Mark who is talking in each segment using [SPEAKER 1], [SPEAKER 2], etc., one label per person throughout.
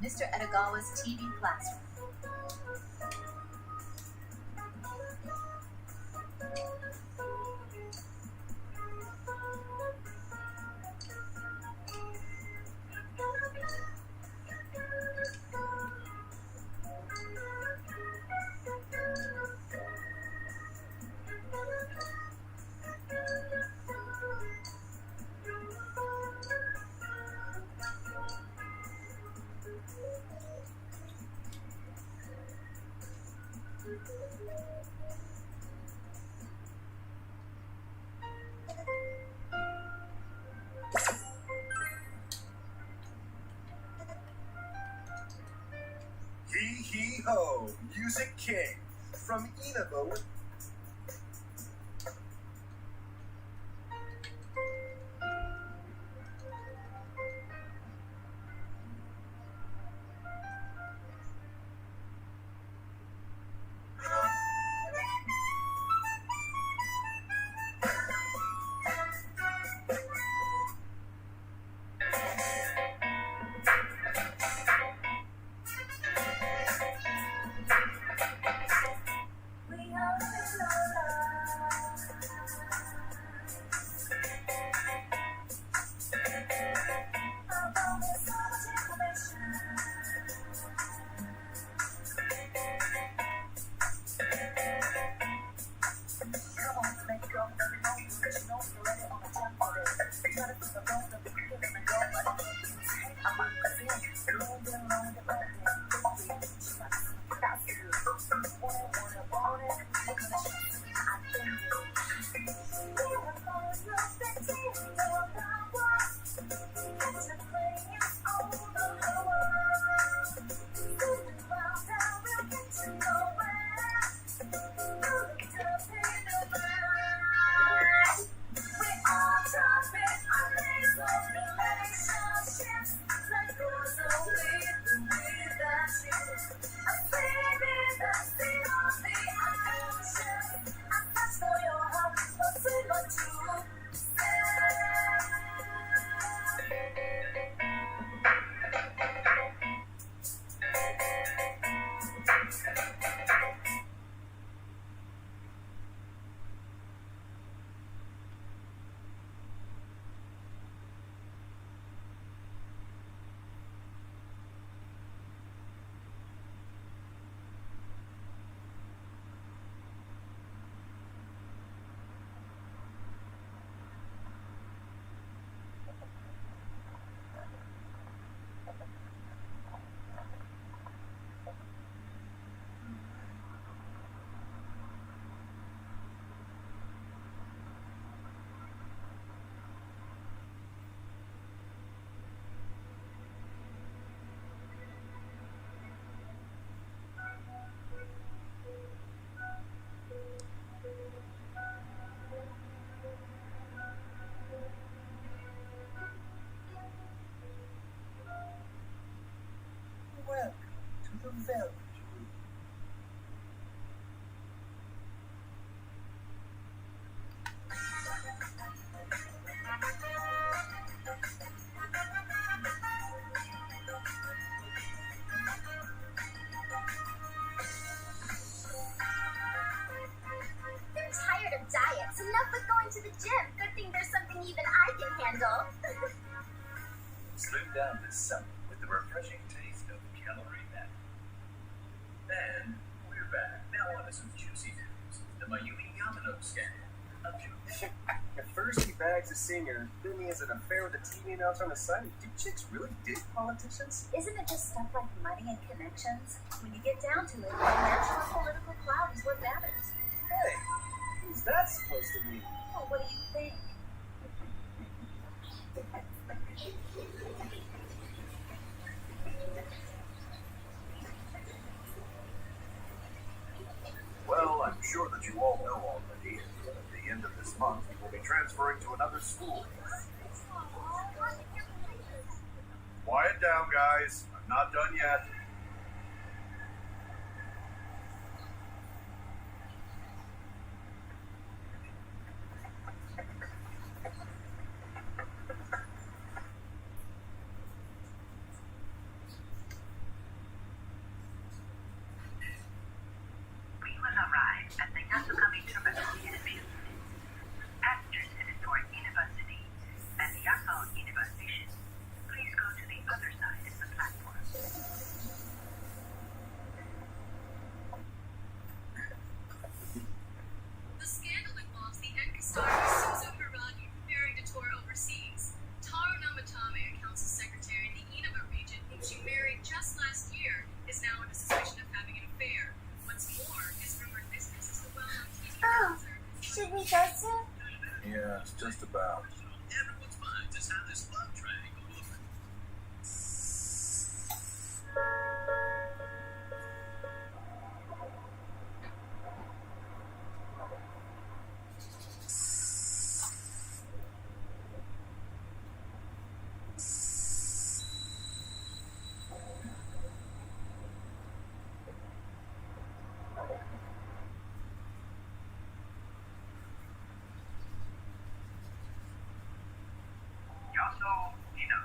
[SPEAKER 1] Mr. Edagawa's TV classroom.
[SPEAKER 2] Hee hee ho, Music King from Inaba. Welcome to the Velvet Room.
[SPEAKER 3] They're tired of diets. Enough with going to the gym. Good thing there's something even I can handle.
[SPEAKER 2] Slim down this summer with the refreshing taste of calorie net. And we're back. Now on to some juicy news. The Mayumi Yamano scandal. At first he bags a singer, then he has an affair with a TV announcer on the side. Do chicks really dig politicians?
[SPEAKER 3] Isn't it just stuff like money and connections? When you get down to it, the national political clout is what matters.
[SPEAKER 2] Hey, who's that supposed to mean?
[SPEAKER 3] Well, what do you think?
[SPEAKER 2] Well, I'm sure that you all know already. At the end of this month, you will be transferring to another school. Quiet down, guys. I'm not done yet.
[SPEAKER 4] having an affair. What's more, his rumored business is the well-known TV
[SPEAKER 3] Oh,
[SPEAKER 4] announcer.
[SPEAKER 3] should we go soon?
[SPEAKER 5] Yeah, it's just about.
[SPEAKER 2] Everyone's fine. Just how this love triangle look. Yaso ina.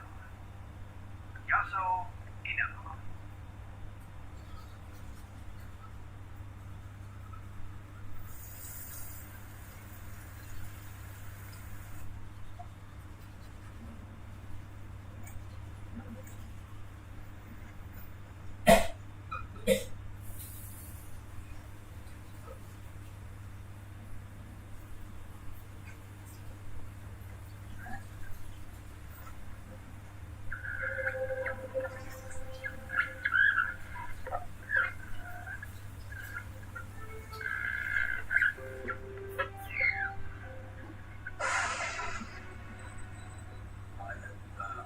[SPEAKER 2] I am thou.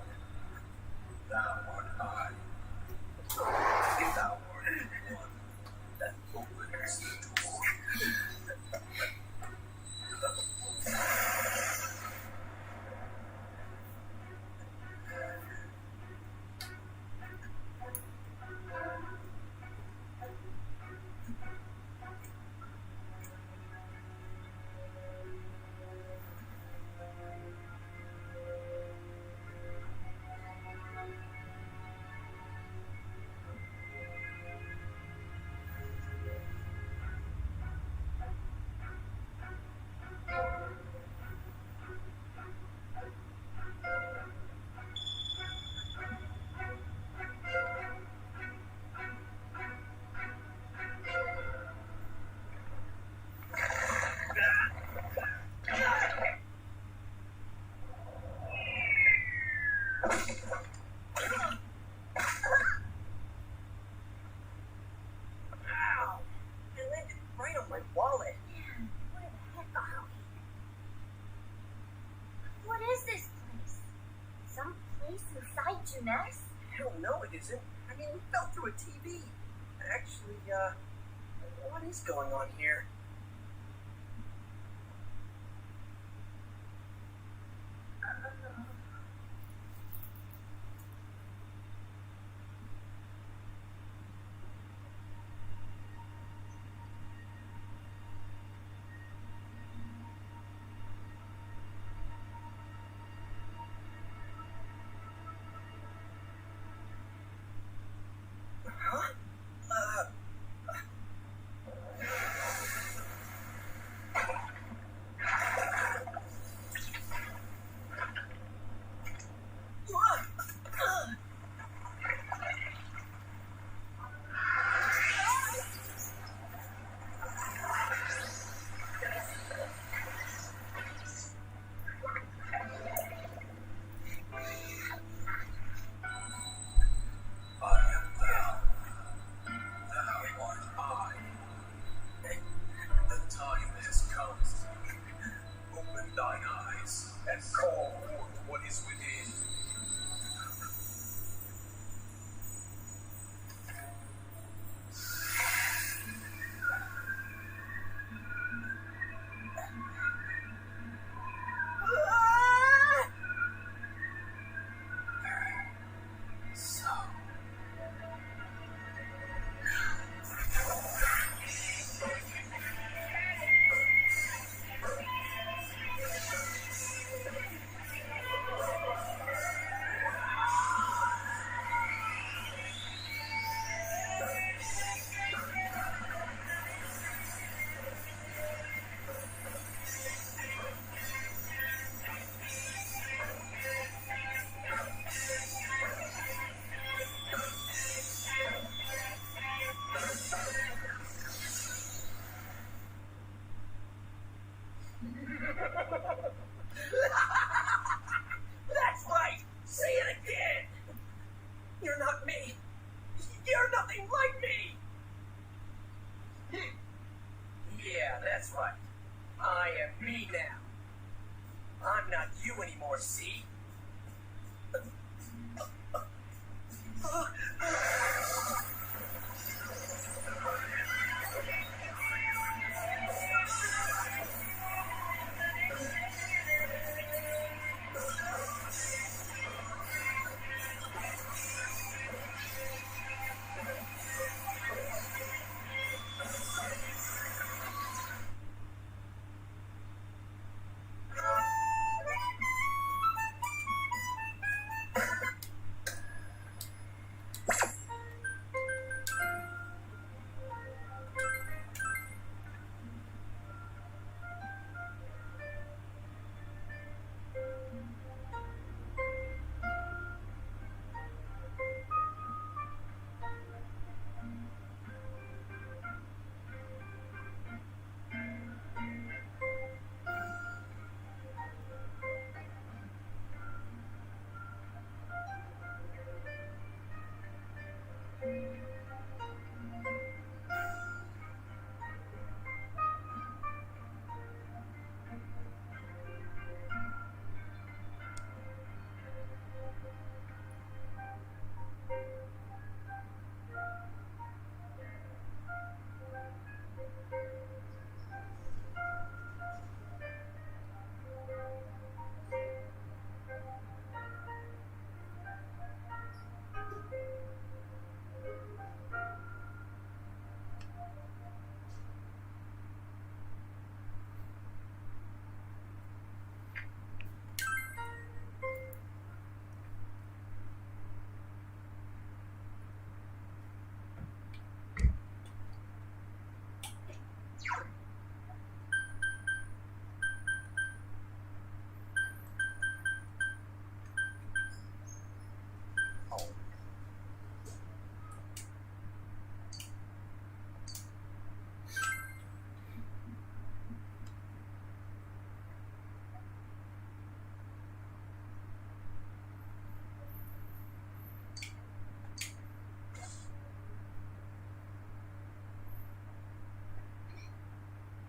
[SPEAKER 2] Thou art I. If thou art the one that opens the door.
[SPEAKER 6] Ow! It landed right on my wallet.
[SPEAKER 3] Man, where the heck are we? What is this place? Some place inside Juness?
[SPEAKER 6] Hell no, it isn't. I mean, we fell through a TV. Actually, what is going on here? Huh?
[SPEAKER 2] I am thou. Thou art I. The time has come. Open thine eyes and call forth what is within. So.
[SPEAKER 6] That's right! Say it again! You're not me! You're nothing like me!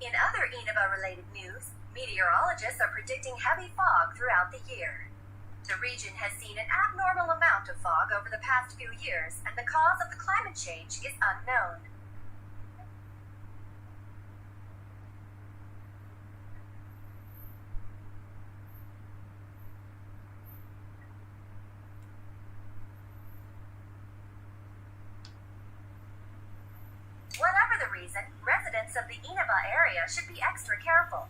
[SPEAKER 3] In other Inaba-related news, meteorologists are predicting heavy fog throughout the year. The region has seen an abnormal amount of fog over the past few years, and the cause of the climate change is unknown. Whatever the reason, residents of the Inaba area should be extra careful.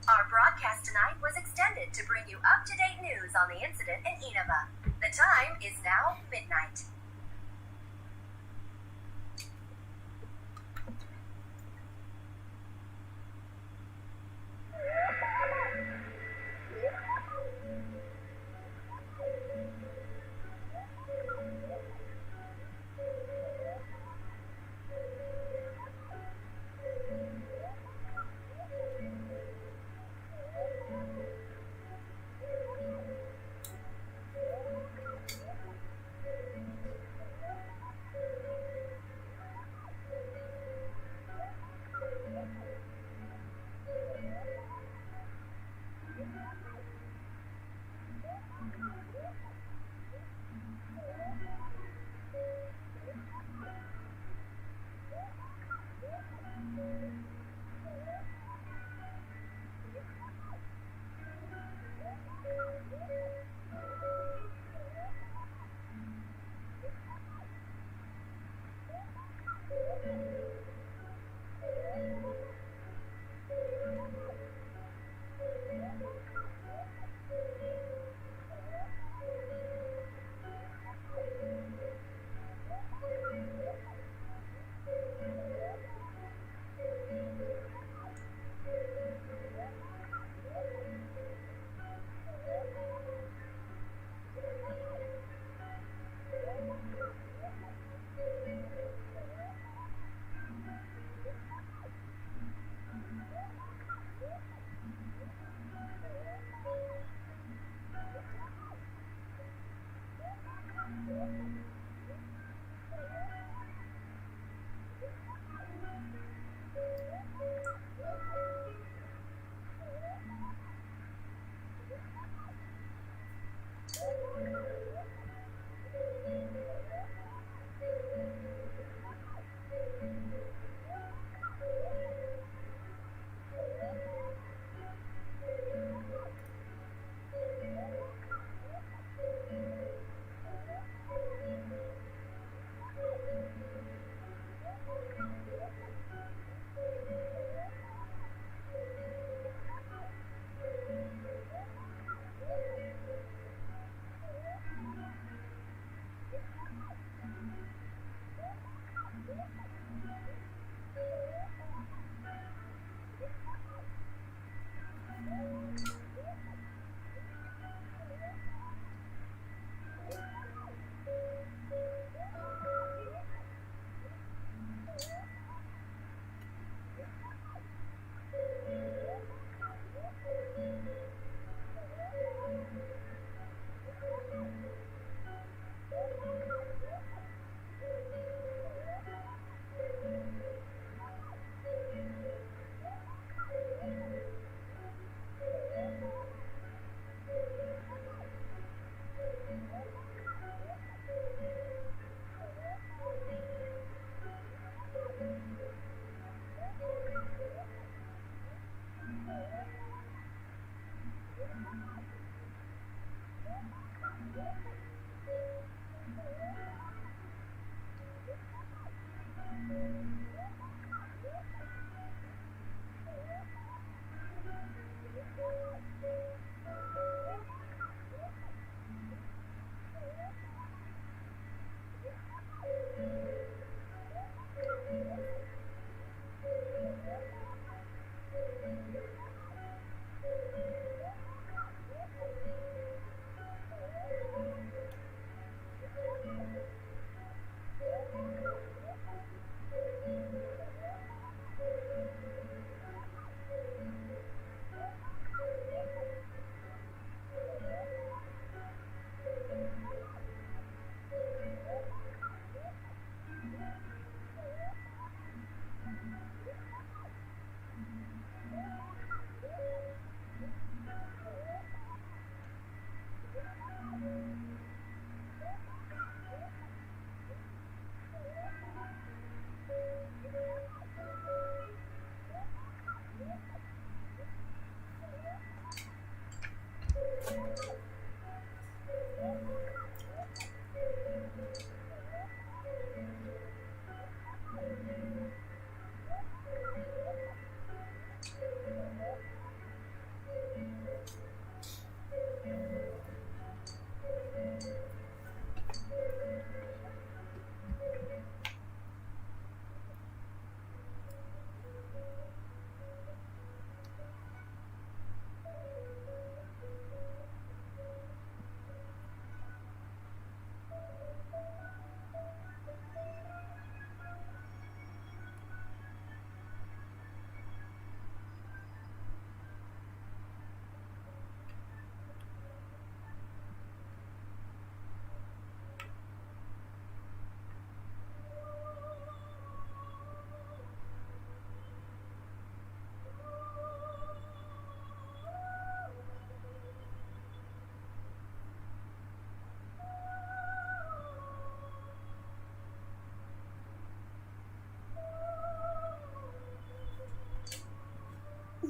[SPEAKER 3] Our broadcast tonight was extended to bring you up-to-date news on the incident in Inaba. The time is now midnight.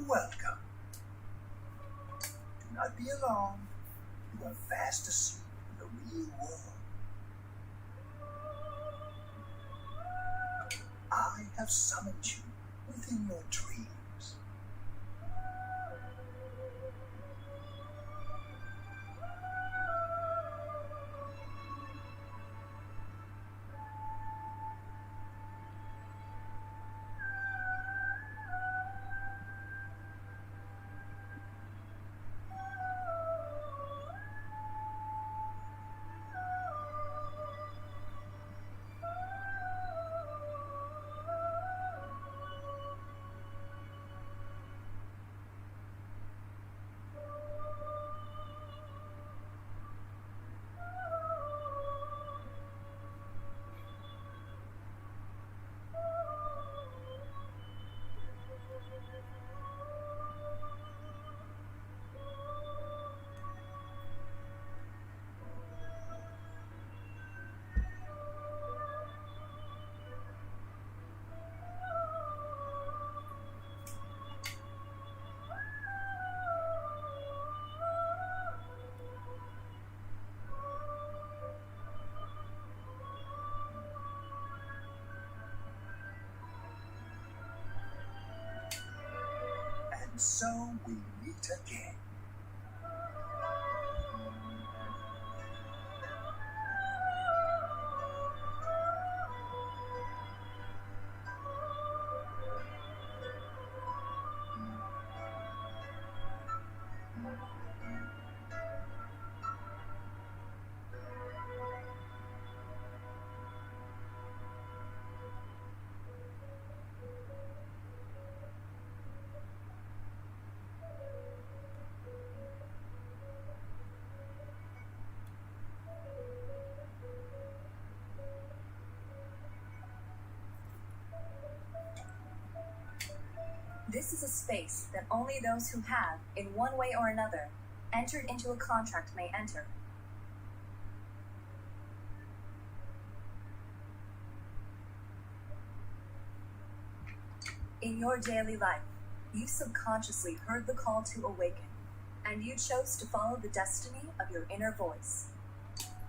[SPEAKER 6] Welcome. Do not be alarmed. You are fast asleep in the real world. I have summoned you within your dreams. And so we meet again.
[SPEAKER 7] This is a space that only those who have, in one way or another, entered into a contract may enter. In your daily life, you subconsciously heard the call to awaken, and you chose to follow the destiny of your inner voice,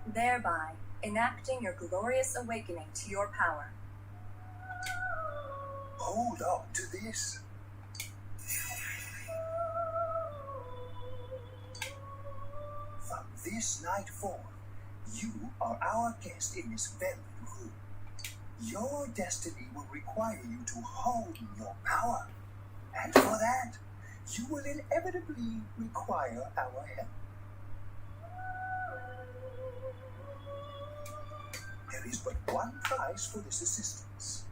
[SPEAKER 7] thereby enacting your glorious awakening to your power.
[SPEAKER 6] Hold on to this. From this night forth, you are our guest in this very room. Your destiny will require you to hone your power. And for that, you will inevitably require our help. There is but one price for this assistance.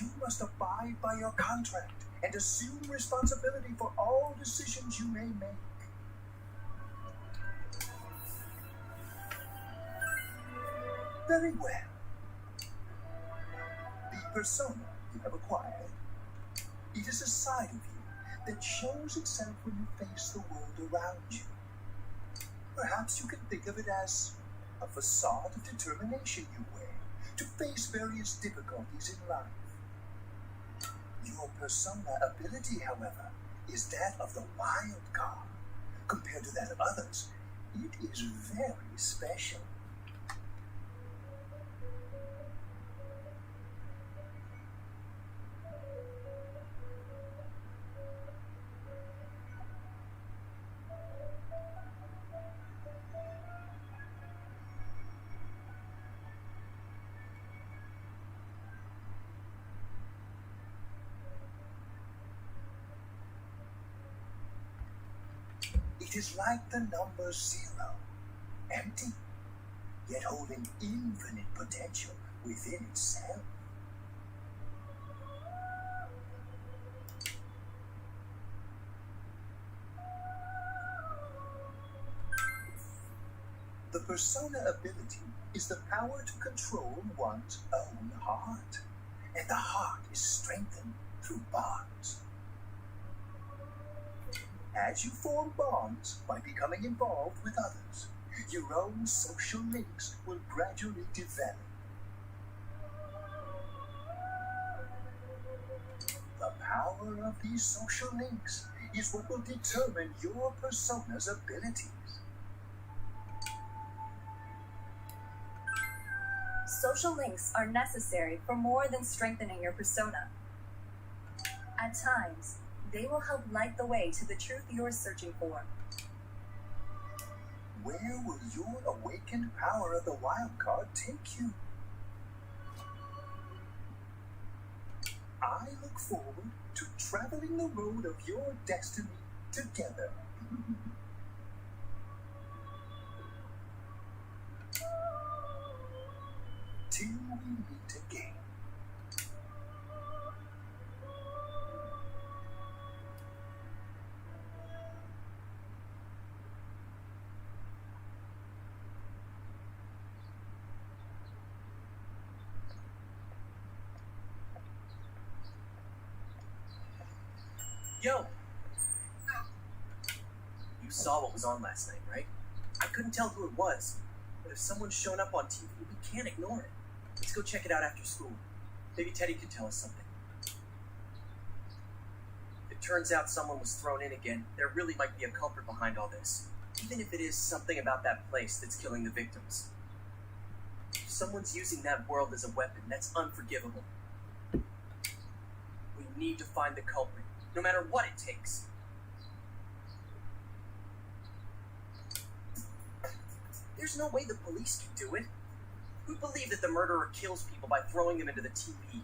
[SPEAKER 6] You must abide by your contract and assume responsibility for all decisions you may make. Very well. The persona you have acquired, it is a side of you that shows itself when you face the world around you. Perhaps you can think of it as a facade of determination you wear to face various difficulties in life. Your persona ability, however, is that of the wild card. Compared to that of others, it is very special. It is like the number 0, empty, yet holding infinite potential within itself. The persona ability is the power to control one's own heart, and the heart is strengthened through bonds. As you form bonds by becoming involved with others, your own social links will gradually develop. The power of these social links is what will determine your persona's abilities.
[SPEAKER 7] Social links are necessary for more than strengthening your persona. At times, they will help light the way to the truth you're searching for.
[SPEAKER 6] Where will your awakened power of the wild card take you? I look forward to traveling the road of your destiny together. Till we meet again.
[SPEAKER 8] Yo! You saw what was on last night, right? I couldn't tell who it was, but if someone's shown up on TV, we can't ignore it. Let's go check it out after school. Maybe Teddy can tell us something. If it turns out someone was thrown in again, there really might be a culprit behind all this. Even if it is something about that place that's killing the victims. If someone's using that world as a weapon, that's unforgivable. We need to find the culprit, no matter what it takes. There's no way the police can do it. Who believe that the murderer kills people by throwing them into the TV?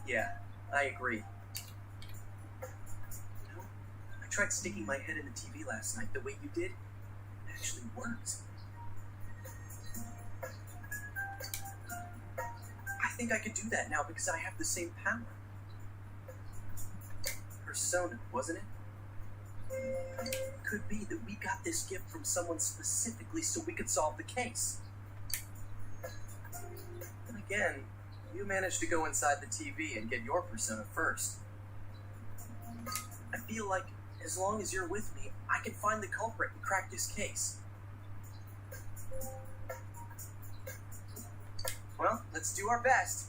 [SPEAKER 8] Yeah, I agree. You know, I tried sticking my head in the TV last night the way you did. It actually worked. I think I could do that now because I have the same power. Persona, wasn't it? Could be that we got this gift from someone specifically so we could solve the case. Then again, you managed to go inside the TV and get your persona first. I feel like as long as you're with me, I can find the culprit and crack this case. Well, let's do our best.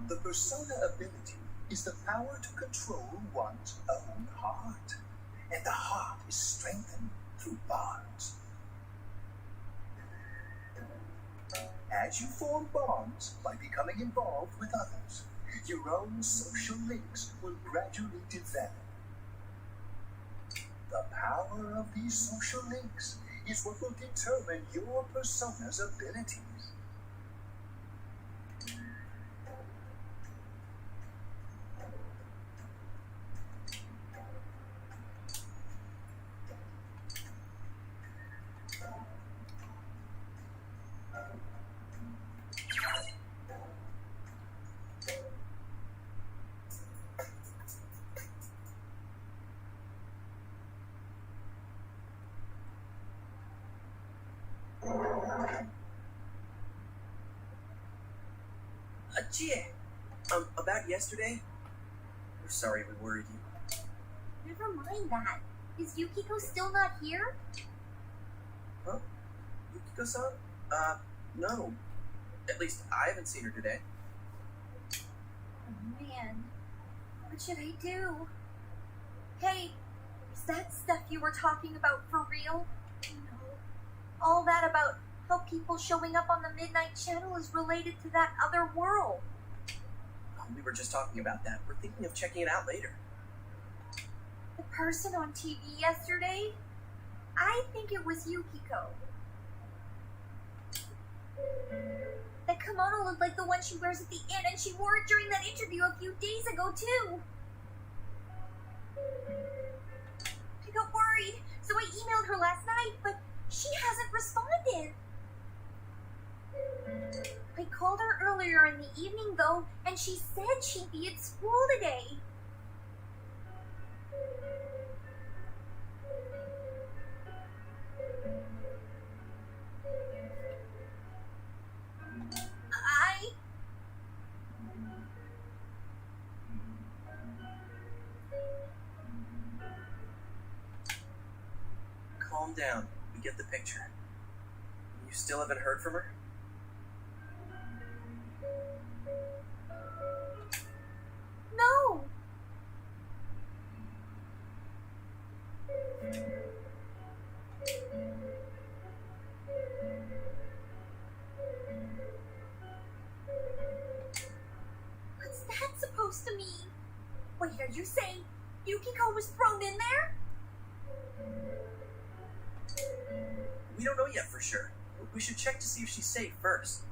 [SPEAKER 6] The persona ability is the power to control one's own heart, and the heart is strengthened through bonds. As you form bonds by becoming involved with others, your own social links will gradually develop. The power of these social links is what will determine your persona's abilities.
[SPEAKER 8] Chie, about yesterday? We're sorry we worried you.
[SPEAKER 3] Never mind that. Is Yukiko still not here?
[SPEAKER 8] Huh? Yukiko-san? No. At least I haven't seen her today.
[SPEAKER 3] Oh man, what should I do? Hey, is that stuff you were talking about for real? You know, all that about how people showing up on the Midnight Channel is related to that other world.
[SPEAKER 8] Oh, we were just talking about that. We're thinking of checking it out later.
[SPEAKER 3] The person on TV yesterday? I think it was Yukiko. That kimono looked like the one she wears at the inn, and she wore it during that interview a few days ago, too. I got worried, so I emailed her last night, but she hasn't responded. I called her earlier in the evening, though, and she said she'd be at school today.
[SPEAKER 8] Calm down. We get the picture. You still haven't heard from her?
[SPEAKER 3] No. What's that supposed to mean? Wait, are you saying Yukiko was thrown in there?
[SPEAKER 8] We don't know yet for sure. We should check to see if she's safe first.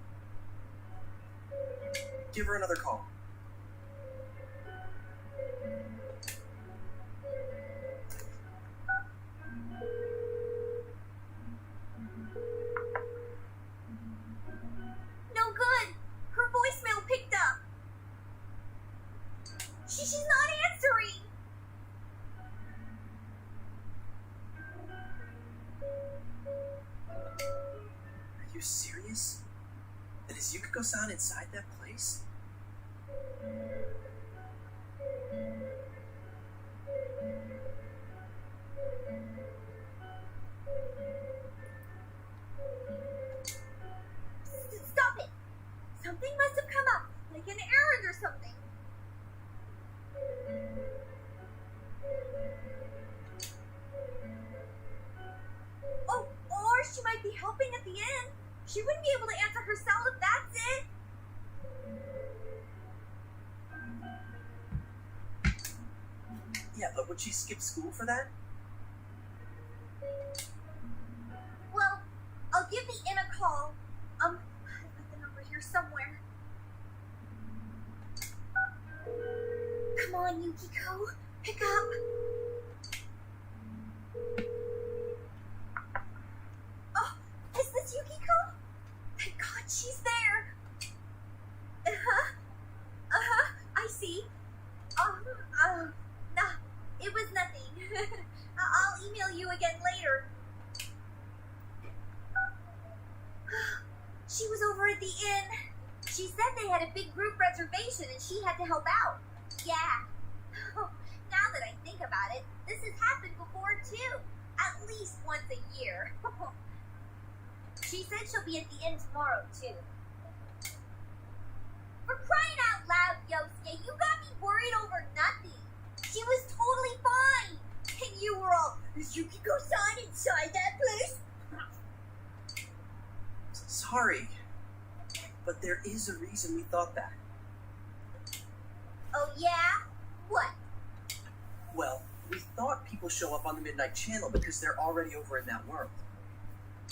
[SPEAKER 8] Give her another call.
[SPEAKER 3] No good. Her voicemail picked up. She's not answering.
[SPEAKER 8] Are you serious? And is Yukiko-san inside that place?
[SPEAKER 3] Stop it. Something must have come up, like an errand or something. Oh, or she might be helping at the inn. She wouldn't be able to answer herself if that's it.
[SPEAKER 8] Yeah, but would she skip school for that?
[SPEAKER 3] Well, I'll give the inn a call. I've got the number here somewhere. Come on, Yukiko. Pick up. Oh, is this Yukiko? Thank God she's there. I see. Nah, it was nothing. I'll email you again later. She was over at the inn. She said they had a big group reservation and she had to help out. Yeah. Now that I think about it, this has happened before too. At least once a year. She said she'll be at the inn tomorrow too. For crying out loud, Yosuke, you got me worried over nothing. She was totally fine. And you were all, is Yukiko-san inside that place?
[SPEAKER 8] Sorry. But there is a reason we thought that.
[SPEAKER 3] Oh yeah? What?
[SPEAKER 8] Well, we thought people show up on the Midnight Channel because they're already over in that world.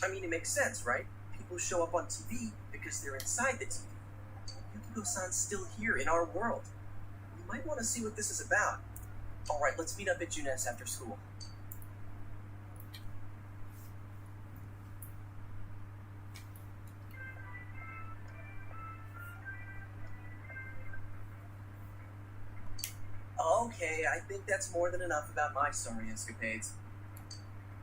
[SPEAKER 8] I mean, it makes sense, right? People show up on TV because they're inside the TV. Yukiko-san's still here in our world. We might want to see what this is about. Alright, let's meet up at Junes after school. Okay, I think that's more than enough about my sorry escapades.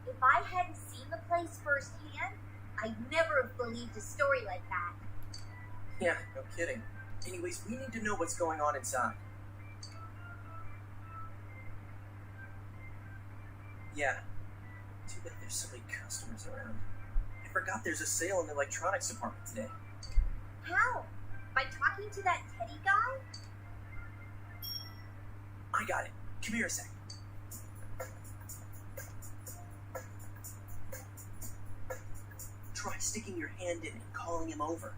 [SPEAKER 3] If I hadn't seen the place firsthand, I'd never have believed a story like that.
[SPEAKER 8] Yeah, no kidding. Anyways, we need to know what's going on inside. Yeah. Too bad there's so many customers around. I forgot there's a sale in the electronics department today.
[SPEAKER 3] How? By talking to that Teddy guy?
[SPEAKER 8] I got it. Come here a sec. Try sticking your hand in and calling him over.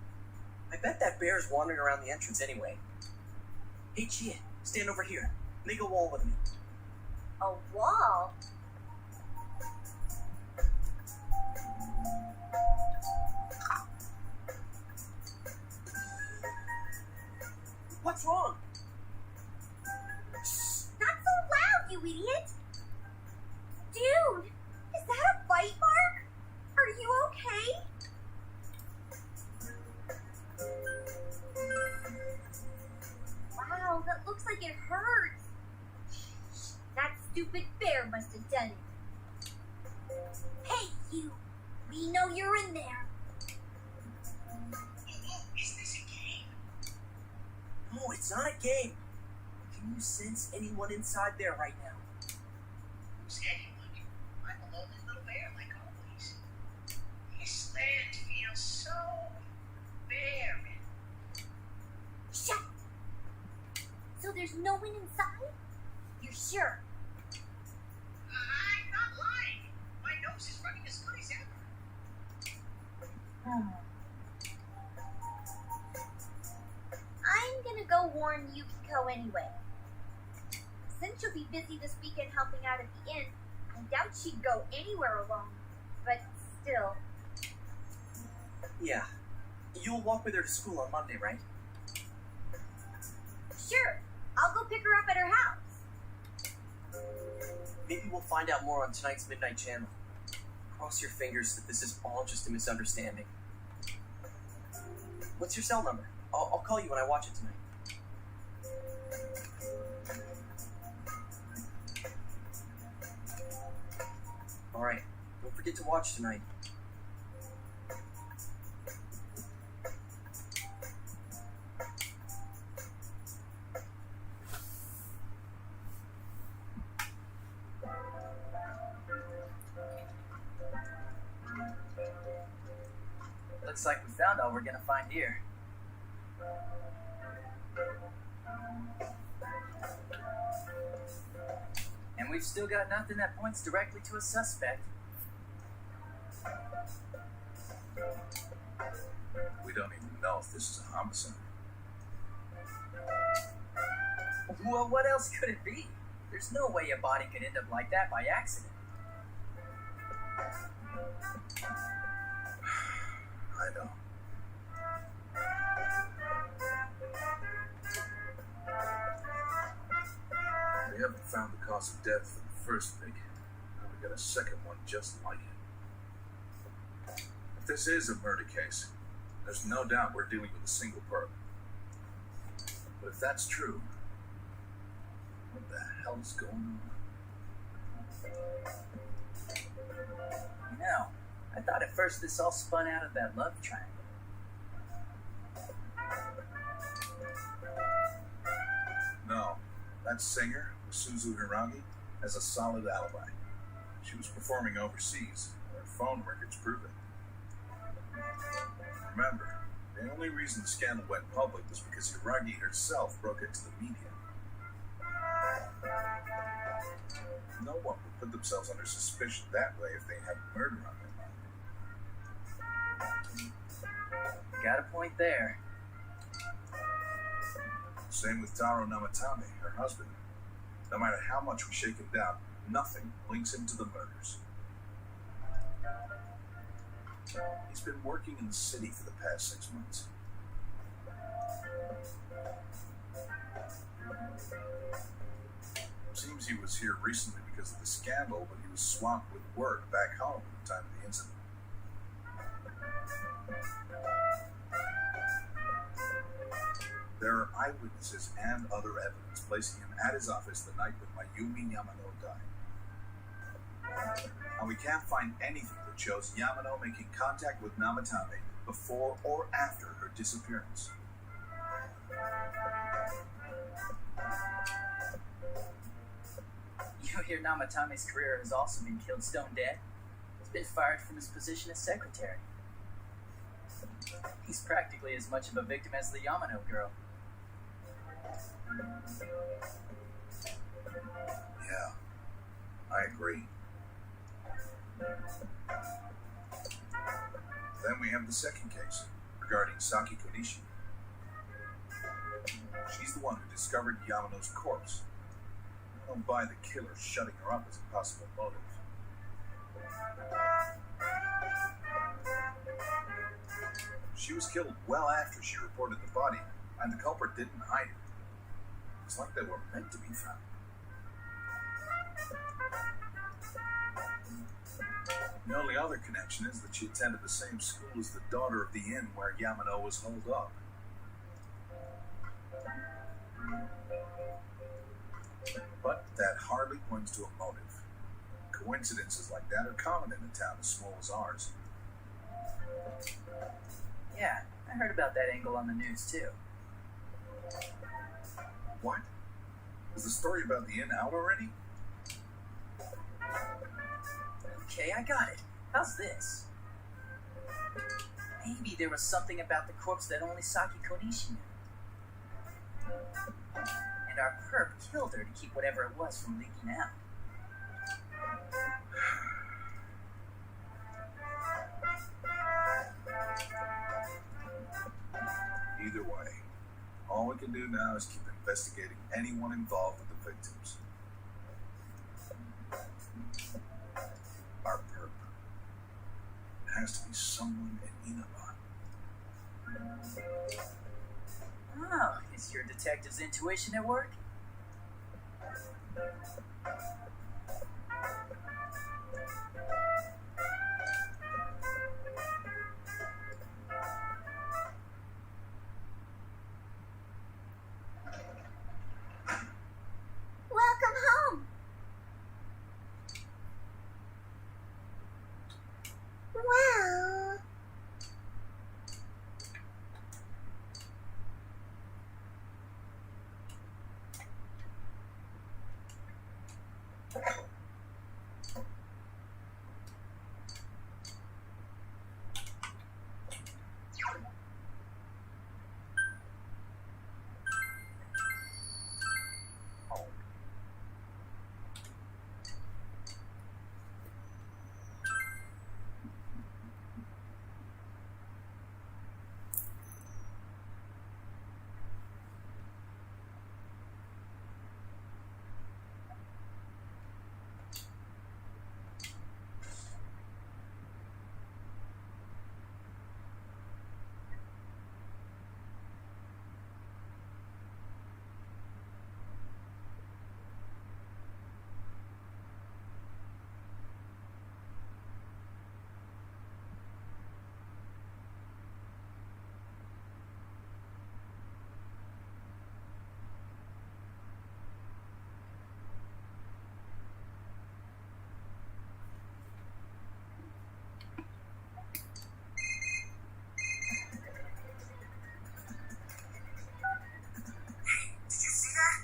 [SPEAKER 8] I bet that bear's wandering around the entrance anyway. Hey, Chia, stand over here. Make a wall with me.
[SPEAKER 3] A wall?
[SPEAKER 8] What's wrong?
[SPEAKER 3] Not so loud, you idiot! Dude, is that a bite mark? Are you okay? Wow, that looks like it hurts. That stupid bear must have done it. Hey, you! We know you're in there.
[SPEAKER 4] Is this a game?
[SPEAKER 8] No, it's not a game. Can you sense anyone inside there right now?
[SPEAKER 4] Who's anyone? I'm a lonely little bear, like always. This land feels so barren.
[SPEAKER 3] Shut! So there's no one inside? You're sure?
[SPEAKER 4] I'm not lying. My nose is running as good as ever.
[SPEAKER 3] I'm gonna go warn Yukiko anyway. Since she'll be busy this weekend helping out at the inn, I doubt she'd go anywhere alone. But still.
[SPEAKER 8] Yeah. You'll walk with her to school on Monday, right?
[SPEAKER 3] Sure, I'll go pick her up at her house.
[SPEAKER 8] Maybe we'll find out more on tonight's Midnight Channel. Cross your fingers that this is all just a misunderstanding. What's your cell number? I'll call you when I watch it tonight. Alright, don't forget to watch tonight.
[SPEAKER 9] Looks like we found all we're gonna find here. And we've still got nothing that points directly to a suspect.
[SPEAKER 5] We don't even know if this is a homicide.
[SPEAKER 9] Well, what else could it be? There's no way a body could end up like that by accident.
[SPEAKER 5] I know. We haven't found the cause of death for the first victim. Now we got a second one just like it. If this is a murder case, there's no doubt we're dealing with a single perp. But if that's true, what the hell is going on?
[SPEAKER 9] You know, I thought at first this all spun out of that love triangle.
[SPEAKER 5] No, that singer, Suzu Hiragi, has a solid alibi. She was performing overseas. Her phone records prove it. Remember, the only reason the scandal went public was because Hiragi herself broke it to the media. No one would put themselves under suspicion that way if they had murder on their mind.
[SPEAKER 9] Got a point there.
[SPEAKER 5] Same with Taro Namatame, her husband. No matter how much we shake him down, nothing links him to the murders. He's been working in the city for the past 6 months. Seems he was here recently because of the scandal, but he was swamped with work back home at the time of the incident. There are eyewitnesses and other evidence placing him at his office the night when Mayumi Yamano died. And we can't find anything that shows Yamano making contact with Namatame before or after her disappearance.
[SPEAKER 9] You hear Namatame's career has also been killed stone dead? He's been fired from his position as secretary. He's practically as much of a victim as the Yamano girl.
[SPEAKER 5] Yeah, I agree. Then we have the second case regarding Saki Konishi. She's the one who discovered Yamano's corpse. I don't buy the killer shutting her up as a possible motive. She was killed well after she reported the body, and the culprit didn't hide it. It's like they were meant to be found. The only other connection is that she attended the same school as the daughter of the inn where Yamano was holed up. But that hardly points to a motive. Coincidences like that are common in a town as small as ours.
[SPEAKER 9] Yeah, I heard about that angle on the news too.
[SPEAKER 5] What? Is the story about the inn out already?
[SPEAKER 9] Okay, I got it. How's this? Maybe there was something about the corpse that only Saki Konishi knew. And our perp killed her to keep whatever it was from leaking out.
[SPEAKER 5] Either way, all we can do now is keep investigating anyone involved with the victims. Our perp. It has to be someone in Inaba.
[SPEAKER 9] Oh, is your detective's intuition at work?
[SPEAKER 3] Welcome home. Well,
[SPEAKER 2] Did you see that?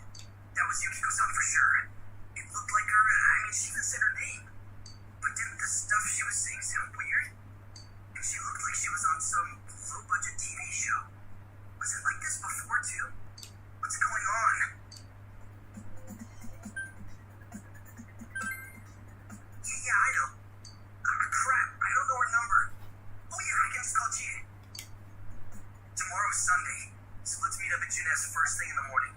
[SPEAKER 2] That was Yukiko-san for sure. It looked like her, she even said her name. But didn't the stuff she was saying sound weird? And she looked like she was on some low-budget TV show. Was it like this before, too? What's going on? Yeah, I know. Crap, I don't know her number. Oh yeah, I can just call Jie. Tomorrow's Sunday, so let's meet up at Junes first thing in the morning.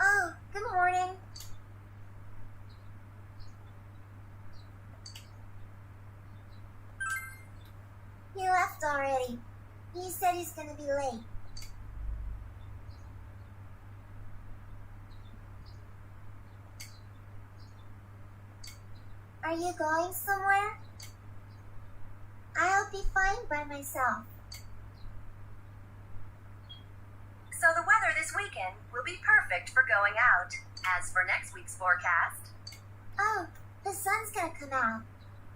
[SPEAKER 3] oh, good morning. He left already. He said he's gonna be late. Are you going somewhere? I'll be fine by myself. so the weather this weekend will be perfect for going out. As for next week's forecast,
[SPEAKER 10] Oh, the sun's gonna come out.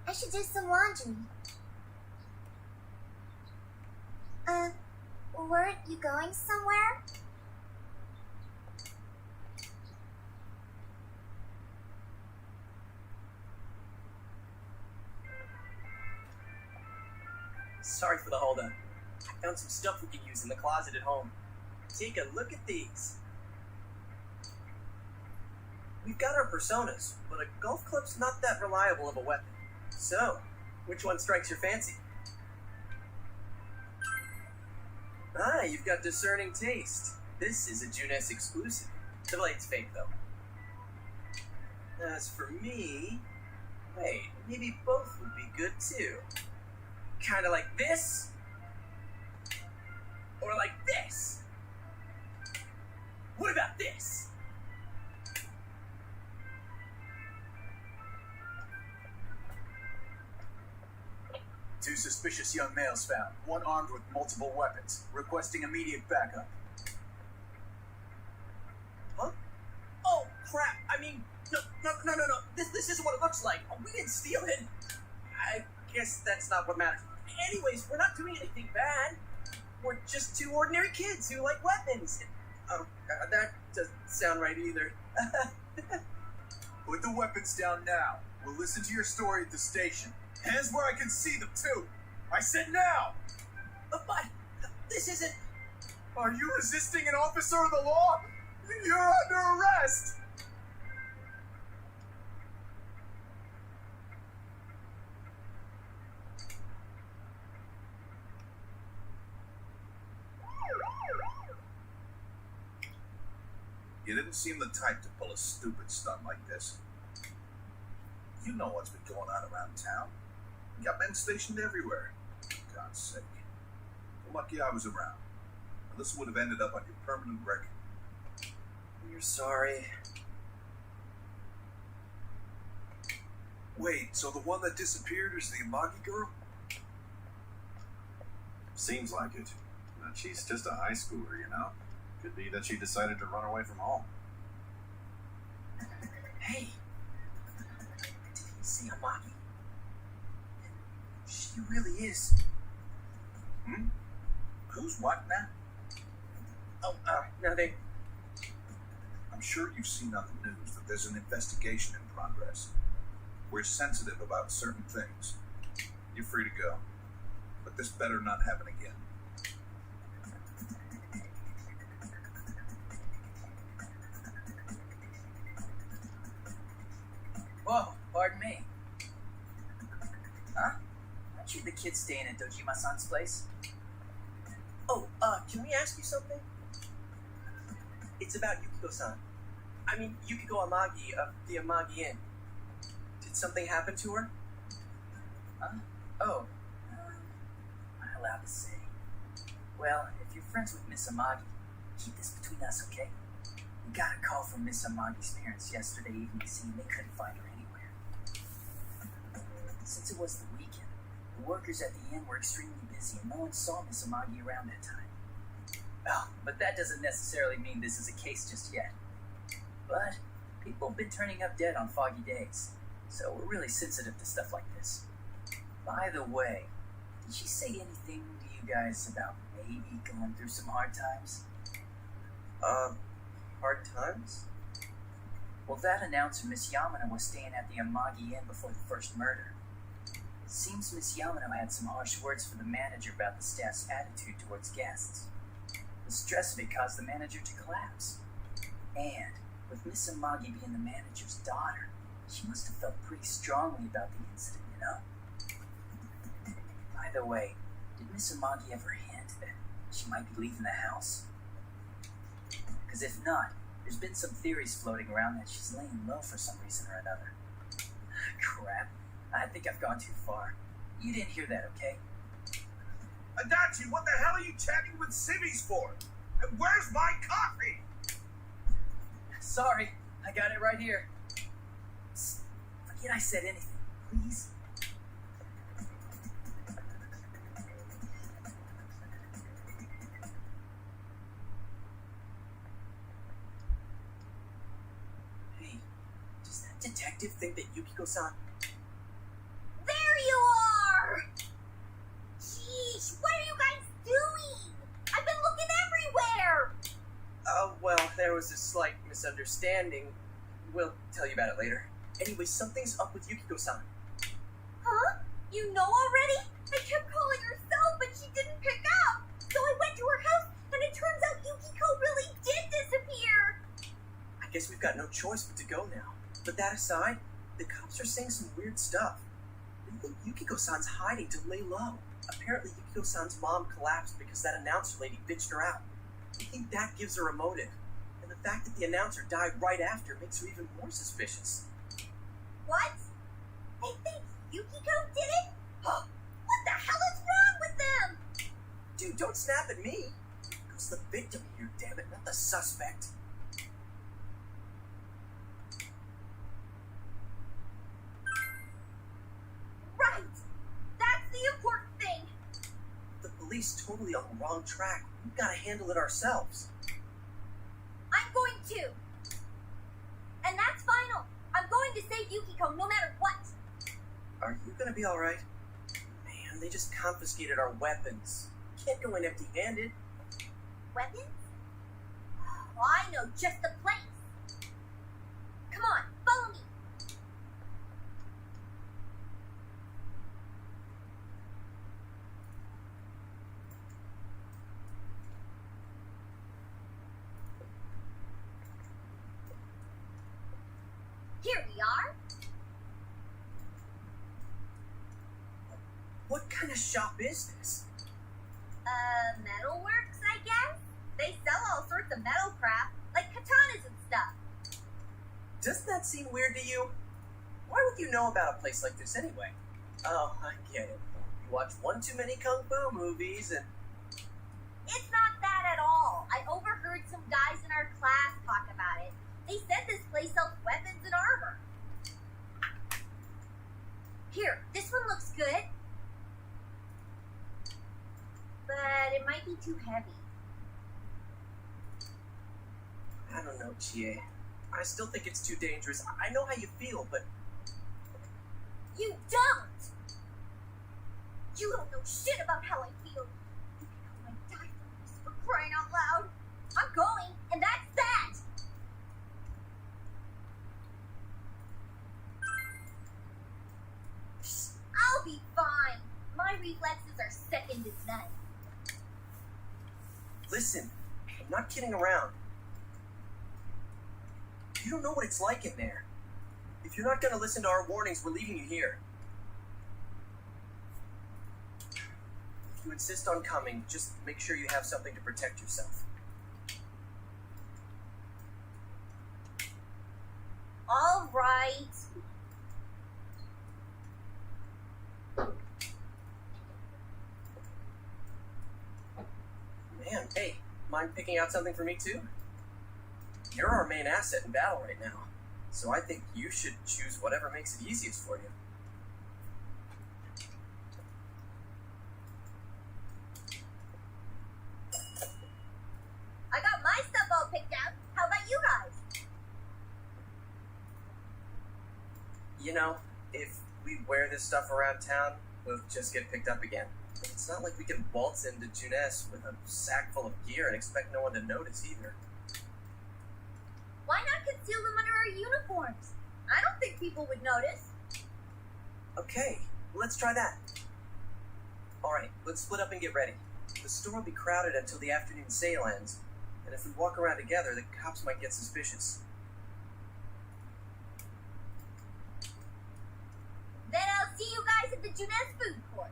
[SPEAKER 10] I should do some laundry. Weren't you going somewhere?
[SPEAKER 8] Sorry for the holdup. I found some stuff we can use in the closet at home. Take a look at these. We've got our personas, but a golf club's not that reliable of a weapon. So, which one strikes your fancy? Ah, you've got discerning taste. This is a Junes exclusive. The blade's fake, though. As for me... Wait, maybe both would be good, too. Kinda like this? Or like this? What about this?
[SPEAKER 6] Two suspicious young males found, one armed with multiple weapons, requesting immediate backup.
[SPEAKER 8] Huh? Oh, crap! I mean, no. This isn't what it looks like. We didn't steal it. I guess that's not what matters. Anyways, we're not doing anything bad. We're just two ordinary kids who like weapons. Oh, that doesn't sound right either.
[SPEAKER 6] Put the weapons down now. We'll listen to your story at the station. Hands where I can see them, too. I said now!
[SPEAKER 8] But this isn't...
[SPEAKER 6] Are you resisting an officer of the law? You're under arrest!
[SPEAKER 5] You didn't seem the type to pull a stupid stunt like this. You know what's been going on around town. You got men stationed everywhere. For God's sake. You're lucky I was around. Or this would have ended up on your permanent record.
[SPEAKER 8] You're sorry.
[SPEAKER 5] Wait, so the one that disappeared is the Amagi girl?
[SPEAKER 11] Seems like it. But she's just a high schooler, you know? Could be that she decided to run away from home.
[SPEAKER 9] Hey! Did you see Amagi? She really is.
[SPEAKER 5] Who's what now?
[SPEAKER 8] Oh, nothing.
[SPEAKER 5] I'm sure you've seen on the news that there's an investigation in progress. We're sensitive about certain things. You're free to go. But this better not happen again.
[SPEAKER 9] Whoa, pardon me. Huh? Aren't you the kid staying at Dojima-san's place?
[SPEAKER 8] Oh, can we ask you something? It's about Yukiko-san. I mean, Yukiko Amagi of the Amagi Inn. Did something happen to her?
[SPEAKER 9] Huh? Oh. Am I allowed to say? Well, if you're friends with Miss Amagi, keep this between us, okay? We got a call from Miss Amagi's parents yesterday evening saying they couldn't find her anywhere. Since it was the weekend, the workers at the inn were extremely busy and no one saw Miss Amagi around that time. Well, but that doesn't necessarily mean this is a case just yet. But people have been turning up dead on foggy days, so we're really sensitive to stuff like this. By the way, did she say anything to you guys about maybe going through some hard times?
[SPEAKER 8] Hard times?
[SPEAKER 9] Well, that announcer, Miss Yamano, was staying at the Amagi Inn before the first murder. Seems Miss Yamano had some harsh words for the manager about the staff's attitude towards guests. The stress of it caused the manager to collapse. And, with Miss Amagi being the manager's daughter, she must have felt pretty strongly about the incident, you know? By the way, did Miss Amagi ever hint that she might be leaving the house? Because if not, there's been some theories floating around that she's laying low for some reason or another. Crap. I think I've gone too far. You didn't hear that, okay?
[SPEAKER 5] Adachi, what the hell are you chatting with civvies for? And where's my coffee?
[SPEAKER 9] Sorry, I got it right here. Psst, forget I said anything, please.
[SPEAKER 8] detective think that Yukiko-san...
[SPEAKER 3] There you are! Jeez, what are you guys doing? I've been looking everywhere!
[SPEAKER 8] Oh, well, there was a slight misunderstanding. We'll tell you about it later. Anyway, something's up with Yukiko-san.
[SPEAKER 3] Huh? You know already? I kept calling her cell, but she didn't pick up. So I went to her house, and it turns out Yukiko really did disappear.
[SPEAKER 8] I guess we've got no choice but to go now. But that aside, the cops are saying some weird stuff. They think Yukiko-san's hiding to lay low. Apparently, Yukiko-san's mom collapsed because that announcer lady bitched her out. They think that gives her a motive. And the fact that the announcer died right after makes her even more suspicious.
[SPEAKER 3] What? They think Yukiko did it? What the hell is wrong with them?
[SPEAKER 8] Dude, don't snap at me. Yukiko's the victim here, damn it, not the suspect.
[SPEAKER 3] Right! That's the important thing!
[SPEAKER 8] The police totally on the wrong track. We've got to handle it ourselves.
[SPEAKER 3] I'm going to. And that's final. I'm going to save Yukiko no matter what.
[SPEAKER 8] Are you gonna be alright? Man, they just confiscated our weapons. Can't go in empty-handed.
[SPEAKER 3] Weapons? Oh, I know just the place. Come on, follow me. Here we are.
[SPEAKER 8] What kind of shop is this?
[SPEAKER 3] Metalworks, I guess? They sell all sorts of metal crap, like katanas and stuff.
[SPEAKER 8] Doesn't that seem weird to you? Why would you know about a place like this anyway? Oh, I get it. You watch one too many kung fu movies and...
[SPEAKER 3] It's not that at all. I overheard some guys in our class talk about it. They said this place sells weapons and armor. Here, this one looks good. But it might be too heavy.
[SPEAKER 8] I don't know, Chie. I still think it's too dangerous. I know how you feel, but...
[SPEAKER 3] You don't! You don't know shit about how I feel. Yukiko might die from this, for crying out loud. I'm going, and that's that! I'll be fine. My reflexes are second to none.
[SPEAKER 8] Listen, I'm not kidding around. You don't know what it's like in there. If you're not gonna listen to our warnings, we're leaving you here. If you insist on coming, just make sure you have something to protect yourself.
[SPEAKER 3] All right.
[SPEAKER 8] Man, hey, mind picking out something for me too? You're our main asset in battle right now, so I think you should choose whatever makes it easiest for you.
[SPEAKER 3] I got my stuff all picked out. How about you guys?
[SPEAKER 8] You know, if we wear this stuff around town, we'll just get picked up again. It's not like we can waltz into Junes with a sack full of gear and expect no one to notice either.
[SPEAKER 3] Why not conceal them under our uniforms? I don't think people would notice.
[SPEAKER 8] Okay, let's try that. Alright, let's split up and get ready. The store will be crowded until the afternoon sale ends, and if we walk around together, the cops might get suspicious.
[SPEAKER 3] Then I'll see you guys at the Junes food court.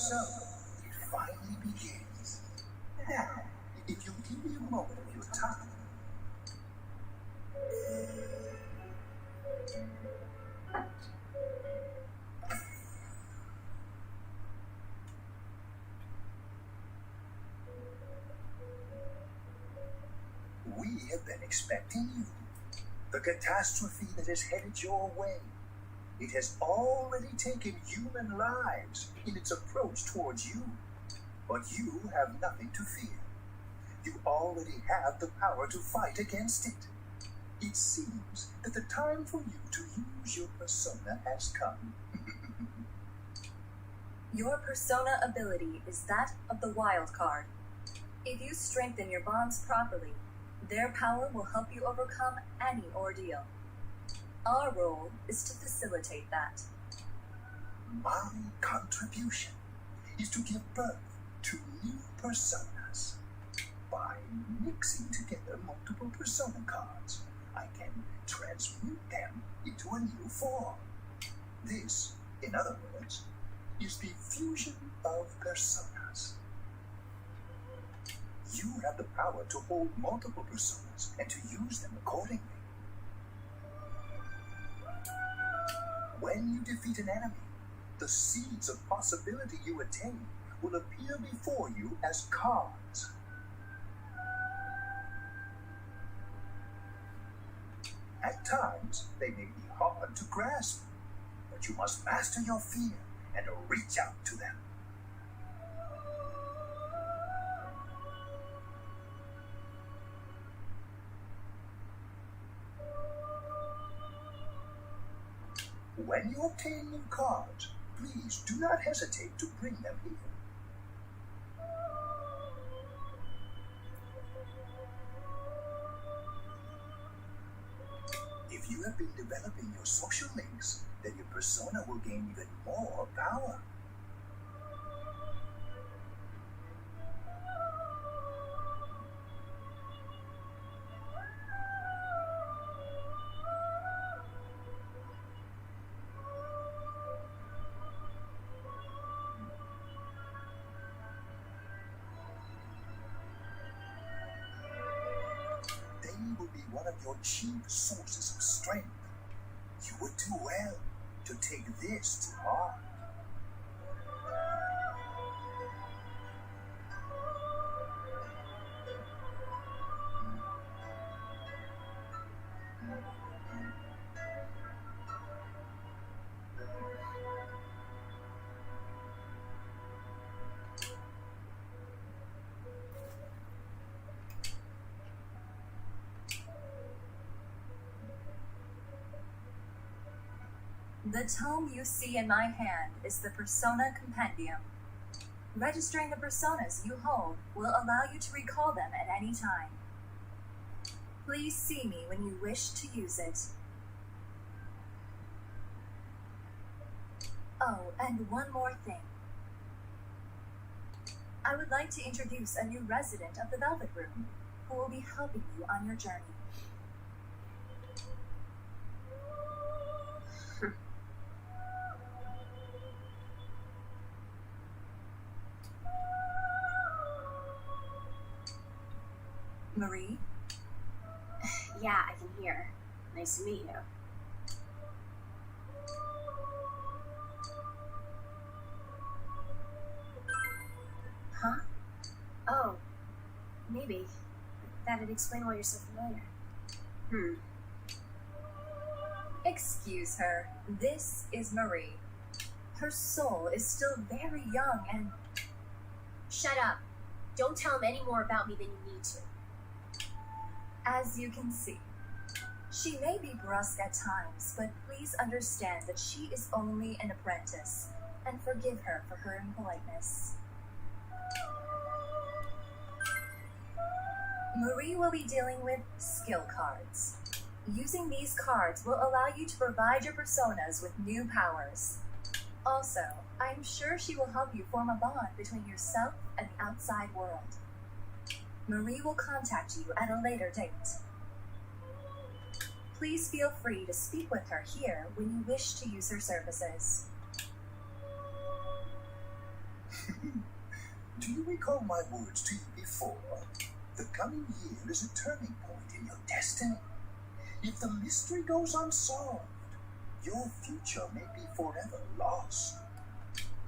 [SPEAKER 6] So, it finally begins. Now, if you'll give me a moment of your time. We have been expecting you. The catastrophe that is headed your way. It has already taken human lives in its approach towards you. But you have nothing to fear. You already have the power to fight against it. It seems that the time for you to use your persona has come.
[SPEAKER 7] Your persona ability is that of the wild card. If you strengthen your bonds properly, their power will help you overcome any ordeal. Our role is to facilitate that.
[SPEAKER 6] My contribution is to give birth to new personas. By mixing together multiple persona cards, I can transmute them into a new form. This, in other words, is the fusion of personas. You have the power to hold multiple personas and to use them accordingly. When you defeat an enemy, the seeds of possibility you attain will appear before you as cards. At times, they may be hard to grasp, but you must master your fear and reach out to them. When you obtain new cards, please do not hesitate to bring them here. If you have been developing your social links, then your persona will gain even more power. Will be one of your chief sources of strength. You would do well to take this to heart.
[SPEAKER 7] The tome you see in my hand is the Persona Compendium. Registering the personas you hold will allow you to recall them at any time. Please see me when you wish to use it. Oh, and one more thing. I would like to introduce a new resident of the Velvet Room who will be helping you on your journey. Marie?
[SPEAKER 1] Yeah, I can hear. Nice to meet you. Huh? Oh, maybe. That'd explain why you're so familiar.
[SPEAKER 7] Excuse her. This is Marie. Her soul is still very young and...
[SPEAKER 1] Shut up. Don't tell him any more about me than you need to.
[SPEAKER 7] As you can see, she may be brusque at times, but please understand that she is only an apprentice, and forgive her for her impoliteness. Marie will be dealing with skill cards. Using these cards will allow you to provide your personas with new powers. Also, I'm sure she will help you form a bond between yourself and the outside world. Marie will contact you at a later date. Please feel free to speak with her here when you wish to use her services.
[SPEAKER 6] Do you recall my words to you before? The coming year is a turning point in your destiny. If the mystery goes unsolved, your future may be forever lost.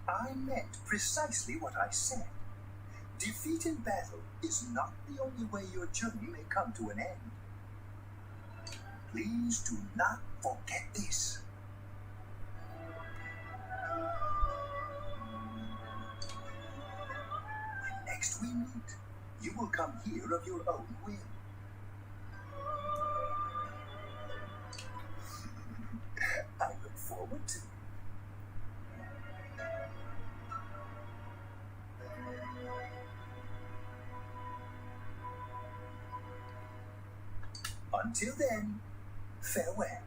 [SPEAKER 6] I meant precisely what I said. Defeat in battle is not the only way your journey may come to an end. Please do not forget this. When next we meet, you will come here of your own will. I look forward to it. Until then, farewell.